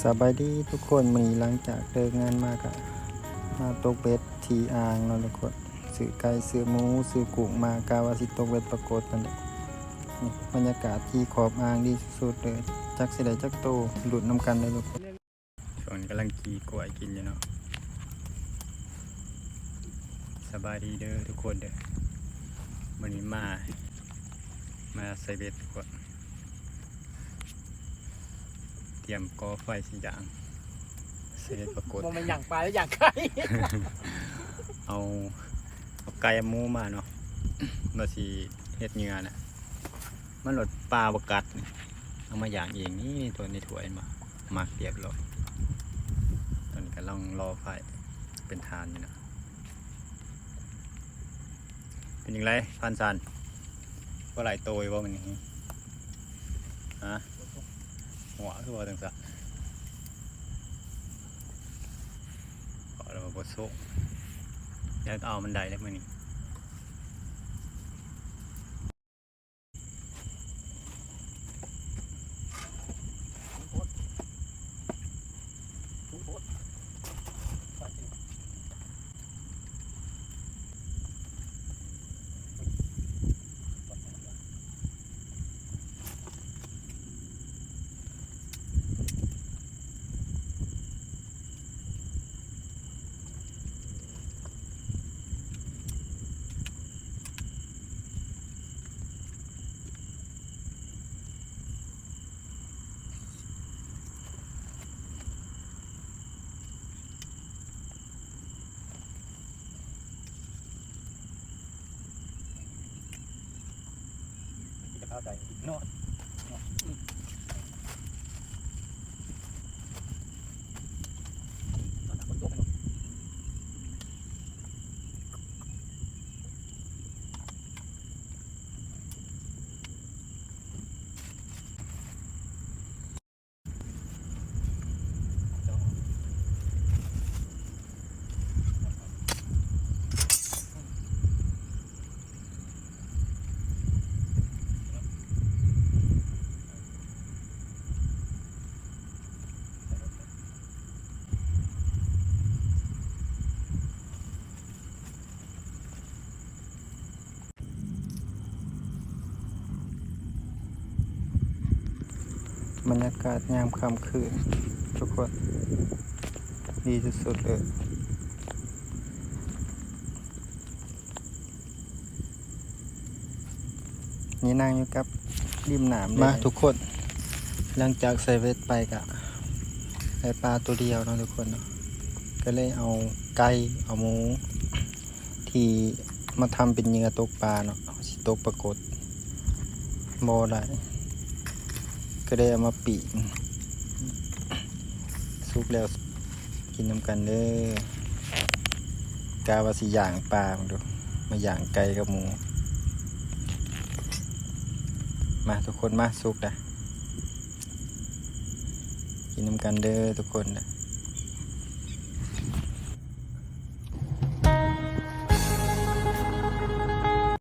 สบายดีทุกคนมีหลังจากเลิกงานมากะมาตกเบ็ดทีอ่างเนาะทุกคนซื้อไก่ซื้อหมูซื้อกุ้งมากาวาสิตกเบ็ดปรากฏนั่นแหละนี่บรรยากาศที่ขอบอ่างดีสุดเลยจักสิได้จักโตหลุดน้ำกันเลยทุกคนช่วงนี้กำลังกีกล้วยกินอยู่เนาะสบายดีเด้อทุกคนเด้อวันนี้มาใส่เบ็ดทุกคนเตรียมก่อไฟสิอย่างเสร็จปรากฏมันอย่างปลาแล้วอย่างไก่ เอาไก่หมูมาเนาะมาสิเฮ็ดเนื้อน่ะมันหลดปลาบกัดนี่เอามาอย่างเองนี่ตัวในถ้วยมามักเรียบร้อยตอนนี้ก็ลองรอไฟเป็นทานอยู่นะเป็นยังไงพันซันว่าหลายตัวว่ามันนี้ฮะหัวคือว่าจังซะเราบดโซ่แล้วเอามันได้แล้วมั้ยนี่เข้าใจเนาะบรรยากาศยามค่ำคืนทุกคนดีสุดๆเลยนี่นั่งอยู่กับริมน้ำมาทุกคนหลังจากใส่เวทไปกะได้ปลาตัวเดียวเนาะทุกคนเนาะก็เลยเอาไก่เอาหมูที่มาทำเป็นเหยื่อตกปลาเนาะสิตกปรากฏบ่ได้ก็ได้เอามาปีกซุปแล้วกินน้ำกันเด้อกาวาสิย่างปลาดูมาย่างไก่กับหมูมาทุกคนมาซุปนะกินน้ำกันเด้อทุกคนนะ